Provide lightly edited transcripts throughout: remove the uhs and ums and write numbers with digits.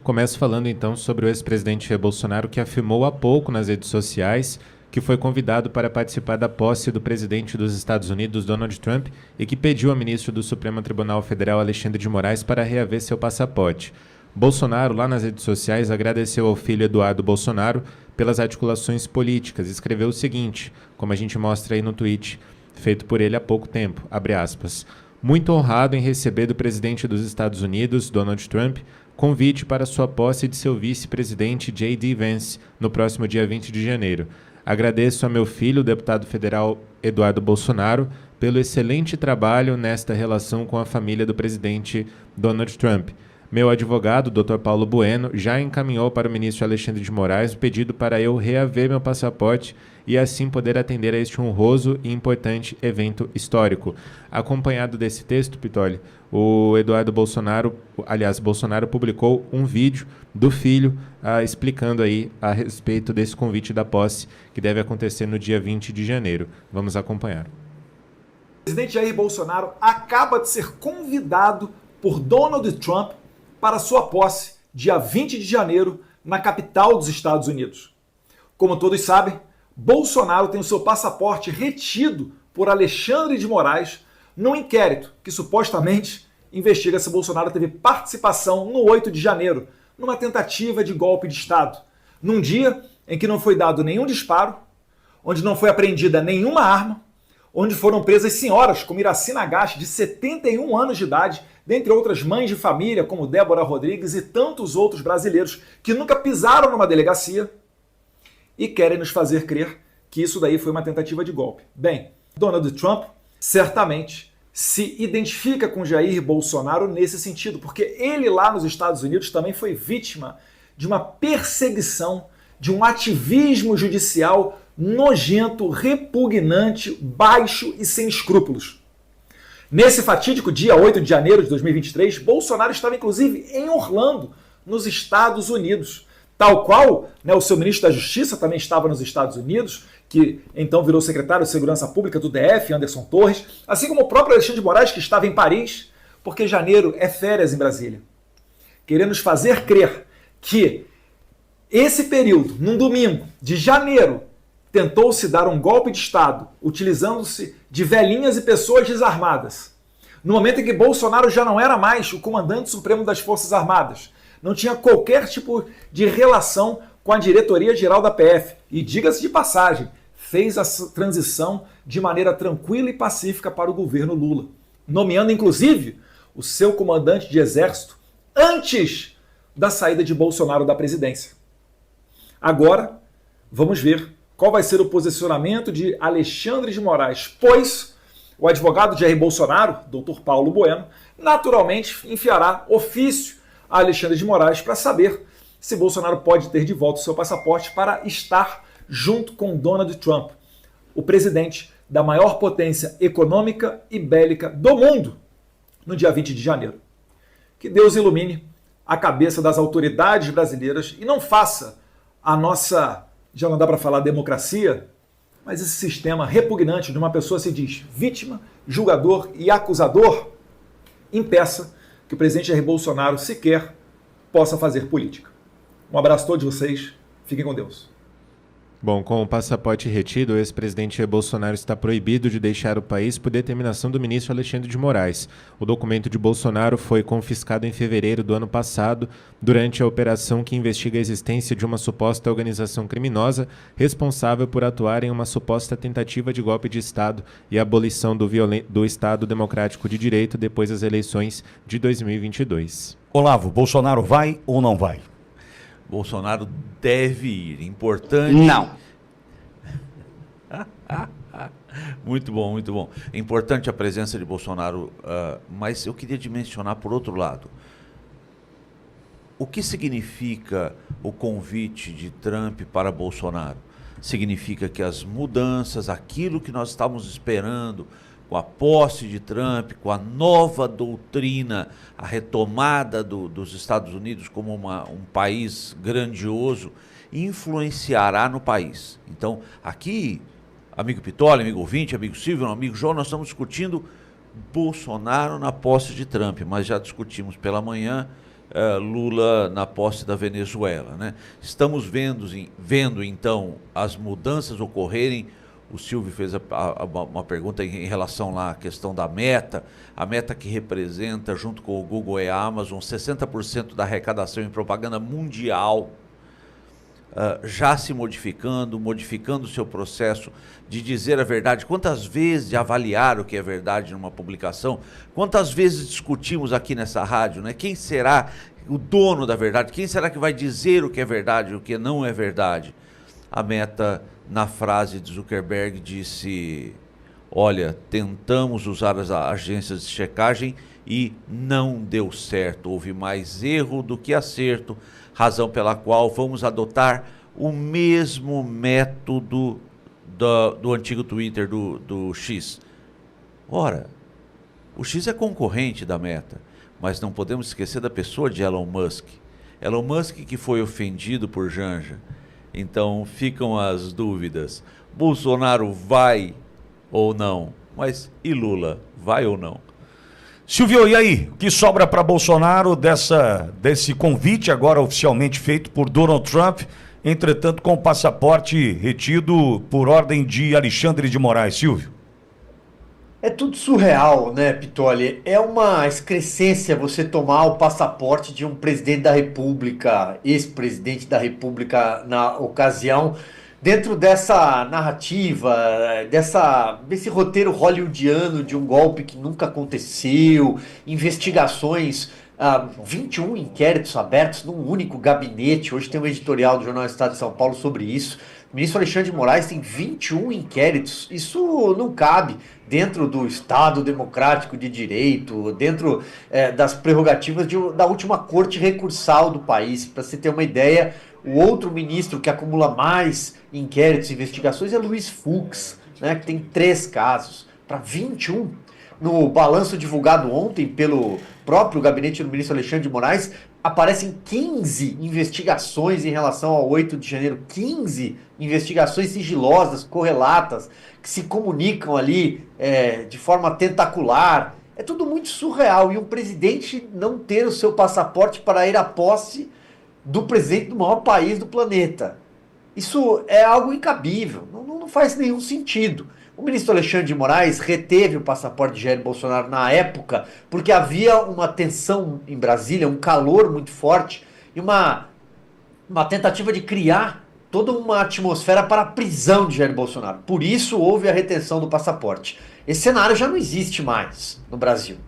Começo falando então sobre o ex-presidente Jair Bolsonaro, que afirmou há pouco nas redes sociais que foi convidado para participar da posse do presidente dos Estados Unidos, Donald Trump, e que pediu ao ministro do Supremo Tribunal Federal, Alexandre de Moraes, para reaver seu passaporte. Bolsonaro, lá nas redes sociais, agradeceu ao filho Eduardo Bolsonaro pelas articulações políticas. Escreveu o seguinte, como a gente mostra aí no tweet, feito por ele há pouco tempo, abre aspas, muito honrado em receber do presidente dos Estados Unidos, Donald Trump, convite para sua posse de seu vice-presidente J.D. Vance no próximo dia 20 de janeiro. Agradeço a meu filho, o deputado federal Eduardo Bolsonaro, pelo excelente trabalho nesta relação com a família do presidente Donald Trump. Meu advogado, Dr. Paulo Bueno, já encaminhou para o ministro Alexandre de Moraes o pedido para eu reaver meu passaporte e assim poder atender a este honroso e importante evento histórico. Acompanhado desse texto, Pitoli, o Eduardo Bolsonaro, aliás, Bolsonaro publicou um vídeo do filho explicando aí a respeito desse convite da posse que deve acontecer no dia 20 de janeiro. Vamos acompanhar. O presidente Jair Bolsonaro acaba de ser convidado por Donald Trump para sua posse, dia 20 de janeiro, na capital dos Estados Unidos. Como todos sabem, Bolsonaro tem o seu passaporte retido por Alexandre de Moraes num inquérito que supostamente investiga se Bolsonaro teve participação no 8 de janeiro, numa tentativa de golpe de Estado, num dia em que não foi dado nenhum disparo, onde não foi apreendida nenhuma arma, onde foram presas senhoras como Iraci Nagashi, de 71 anos de idade, dentre outras mães de família, como Débora Rodrigues e tantos outros brasileiros que nunca pisaram numa delegacia e querem nos fazer crer que isso daí foi uma tentativa de golpe. Bem, Donald Trump certamente se identifica com Jair Bolsonaro nesse sentido, porque ele lá nos Estados Unidos também foi vítima de uma perseguição, de um ativismo judicial nojento, repugnante, baixo e sem escrúpulos. Nesse fatídico dia 8 de janeiro de 2023, Bolsonaro estava inclusive em Orlando, nos Estados Unidos. Tal qual, o seu ministro da Justiça também estava nos Estados Unidos, que então virou secretário de Segurança Pública do DF, Anderson Torres, assim como o próprio Alexandre de Moraes, que estava em Paris, porque janeiro é férias em Brasília. Querendo nos fazer crer que esse período, num domingo de janeiro, tentou-se dar um golpe de Estado, utilizando-se de velhinhas e pessoas desarmadas. No momento em que Bolsonaro já não era mais o comandante supremo das Forças Armadas, não tinha qualquer tipo de relação com a diretoria-geral da PF. E, diga-se de passagem, fez a transição de maneira tranquila e pacífica para o governo Lula, nomeando, inclusive, o seu comandante de exército antes da saída de Bolsonaro da presidência. Agora, vamos ver qual vai ser o posicionamento de Alexandre de Moraes, pois o advogado de Jair Bolsonaro, Dr. Paulo Bueno, naturalmente enviará ofício a Alexandre de Moraes para saber se Bolsonaro pode ter de volta o seu passaporte para estar junto com Donald Trump, o presidente da maior potência econômica e bélica do mundo, no dia 20 de janeiro. Que Deus ilumine a cabeça das autoridades brasileiras e não faça a nossa, já não dá para falar democracia, mas esse sistema repugnante de uma pessoa se diz vítima, julgador e acusador, impeça que o presidente Jair Bolsonaro sequer possa fazer política. Um abraço a todos vocês, fiquem com Deus. Bom, com o passaporte retido, o ex-presidente Jair Bolsonaro está proibido de deixar o país por determinação do ministro Alexandre de Moraes. O documento de Bolsonaro foi confiscado em fevereiro do ano passado, durante a operação que investiga a existência de uma suposta organização criminosa responsável por atuar em uma suposta tentativa de golpe de Estado e abolição do Estado Democrático de Direito depois das eleições de 2022. Olavo, Bolsonaro vai ou não vai? Bolsonaro deve ir. Importante. Não. Muito bom, muito bom. É importante a presença de Bolsonaro, mas eu queria dimensionar por outro lado. O que significa o convite de Trump para Bolsonaro? Significa que as mudanças, aquilo que nós estávamos esperando, com a posse de Trump, com a nova doutrina, a retomada dos Estados Unidos como um país grandioso, influenciará no país. Então, aqui, amigo Pitoli, amigo ouvinte, amigo Silvio, amigo João, nós estamos discutindo Bolsonaro na posse de Trump, mas já discutimos pela manhã Lula na posse da Venezuela, né? Estamos vendo então as mudanças ocorrerem. O Silvio fez uma pergunta em relação lá à questão da Meta, a Meta que representa, junto com o Google e a Amazon, 60% da arrecadação em propaganda mundial, já se modificando o seu processo de dizer a verdade. Quantas vezes de avaliar o que é verdade numa publicação, quantas vezes discutimos aqui nessa rádio, né? Quem será o dono da verdade? Quem será que vai dizer o que é verdade e o que não é verdade? A Meta, na frase de Zuckerberg, disse: olha, tentamos usar as agências de checagem e não deu certo. Houve mais erro do que acerto, razão pela qual vamos adotar o mesmo método do antigo Twitter, do X. Ora, o X é concorrente da Meta, mas não podemos esquecer da pessoa de Elon Musk. Elon Musk que foi ofendido por Janja. Então ficam as dúvidas. Bolsonaro vai ou não? Mas e Lula, vai ou não? Silvio, e aí? O que sobra para Bolsonaro desse convite agora oficialmente feito por Donald Trump, entretanto com o passaporte retido por ordem de Alexandre de Moraes? Silvio? É tudo surreal, né, Pitoli? É uma excrescência você tomar o passaporte de um presidente da República, ex-presidente da República na ocasião, dentro dessa narrativa, desse roteiro hollywoodiano de um golpe que nunca aconteceu, investigações, 21 inquéritos abertos num único gabinete. Hoje tem um editorial do Jornal Estado de São Paulo sobre isso. O ministro Alexandre de Moraes tem 21 inquéritos. Isso não cabe dentro do Estado democrático de direito, dentro das prerrogativas da última corte recursal do país. Para você ter uma ideia, o outro ministro que acumula mais inquéritos e investigações é Luiz Fux, né, que tem 3 casos, para 21. No balanço divulgado ontem pelo próprio gabinete do ministro Alexandre de Moraes, aparecem 15 investigações em relação ao 8 de janeiro, 15 investigações sigilosas, correlatas, que se comunicam ali de forma tentacular. É tudo muito surreal. E um presidente não ter o seu passaporte para ir à posse do presidente do maior país do planeta. Isso é algo incabível, não faz nenhum sentido. O ministro Alexandre de Moraes reteve o passaporte de Jair Bolsonaro na época porque havia uma tensão em Brasília, um calor muito forte e uma tentativa de criar toda uma atmosfera para a prisão de Jair Bolsonaro. Por isso houve a retenção do passaporte. Esse cenário já não existe mais no Brasil.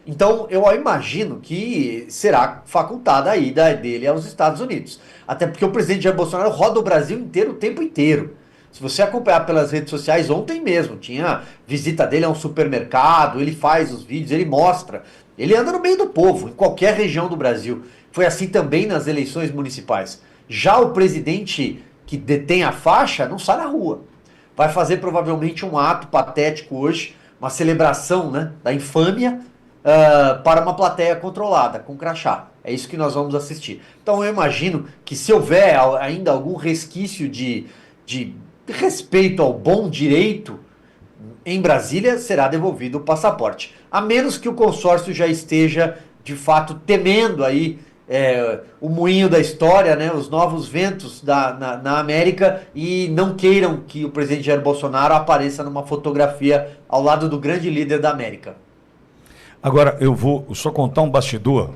Então eu imagino que será facultada a ida dele aos Estados Unidos. Até porque o presidente Jair Bolsonaro roda o Brasil inteiro o tempo inteiro. Se você acompanhar pelas redes sociais, ontem mesmo tinha visita dele a um supermercado, ele faz os vídeos, ele mostra. Ele anda no meio do povo, em qualquer região do Brasil. Foi assim também nas eleições municipais. Já o presidente que detém a faixa não sai na rua. Vai fazer provavelmente um ato patético hoje, uma celebração, né, da infâmia, para uma plateia controlada, com crachá. É isso que nós vamos assistir. Então eu imagino que se houver ainda algum resquício de respeito ao bom direito, em Brasília será devolvido o passaporte. A menos que o consórcio já esteja, de fato, temendo aí o moinho da história, né, os novos ventos na América, e não queiram que o presidente Jair Bolsonaro apareça numa fotografia ao lado do grande líder da América. Agora, eu vou só contar um bastidor.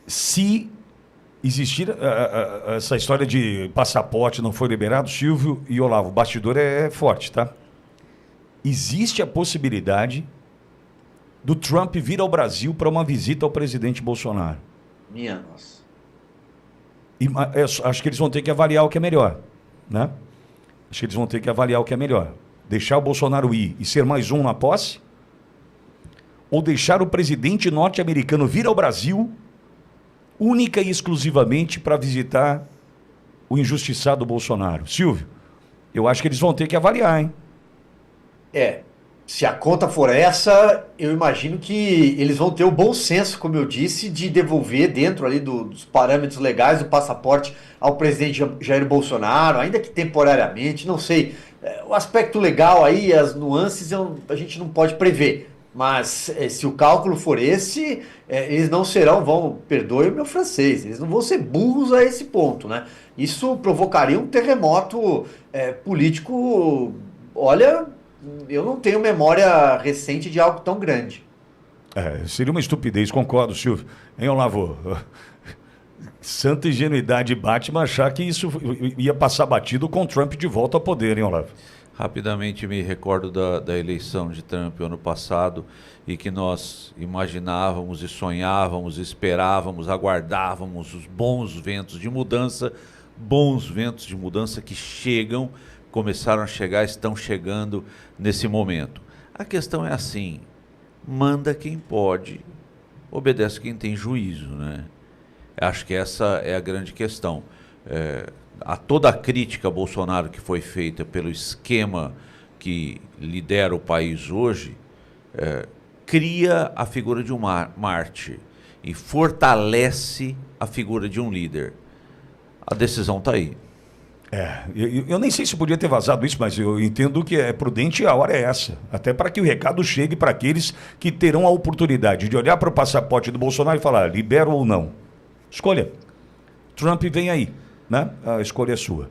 Se existir essa história de passaporte não foi liberado, Silvio e Olavo, o bastidor é forte, tá? Existe a possibilidade do Trump vir ao Brasil para uma visita ao presidente Bolsonaro. Minha nossa. E, acho que eles vão ter que avaliar o que é melhor, né? Acho que eles vão ter que avaliar o que é melhor. Deixar o Bolsonaro ir e ser mais um na posse? Ou deixar o presidente norte-americano vir ao Brasil única e exclusivamente para visitar o injustiçado Bolsonaro? Silvio, eu acho que eles vão ter que avaliar, hein? Se a conta for essa, eu imagino que eles vão ter o bom senso, como eu disse, de devolver dentro ali dos parâmetros legais do passaporte ao presidente Jair Bolsonaro, ainda que temporariamente, não sei. O aspecto legal aí, as nuances, a gente não pode prever. Mas se o cálculo for esse, eles não serão, perdoe o meu francês, eles não vão ser burros a esse ponto, né? Isso provocaria um terremoto político. Olha, eu não tenho memória recente de algo tão grande. Seria uma estupidez, concordo, Silvio. Hein, Olavo? Santa ingenuidade Batman achar que isso ia passar batido com Trump de volta ao poder, hein, Olavo? Rapidamente me recordo da eleição de Trump ano passado e que nós imaginávamos e sonhávamos, esperávamos, aguardávamos os bons ventos de mudança que chegam, começaram a chegar, estão chegando nesse momento. A questão é assim, manda quem pode, obedece quem tem juízo, né? Acho que essa é a grande questão. A toda a crítica a Bolsonaro que foi feita pelo esquema que lidera o país hoje, cria a figura de um mártir e fortalece a figura de um líder. A decisão está aí. Eu nem sei se podia ter vazado isso, mas eu entendo que é prudente e a hora é essa. Até para que o recado chegue para aqueles que terão a oportunidade de olhar para o passaporte do Bolsonaro e falar, libero ou não. Escolha. Trump vem aí, né? A escolha é sua.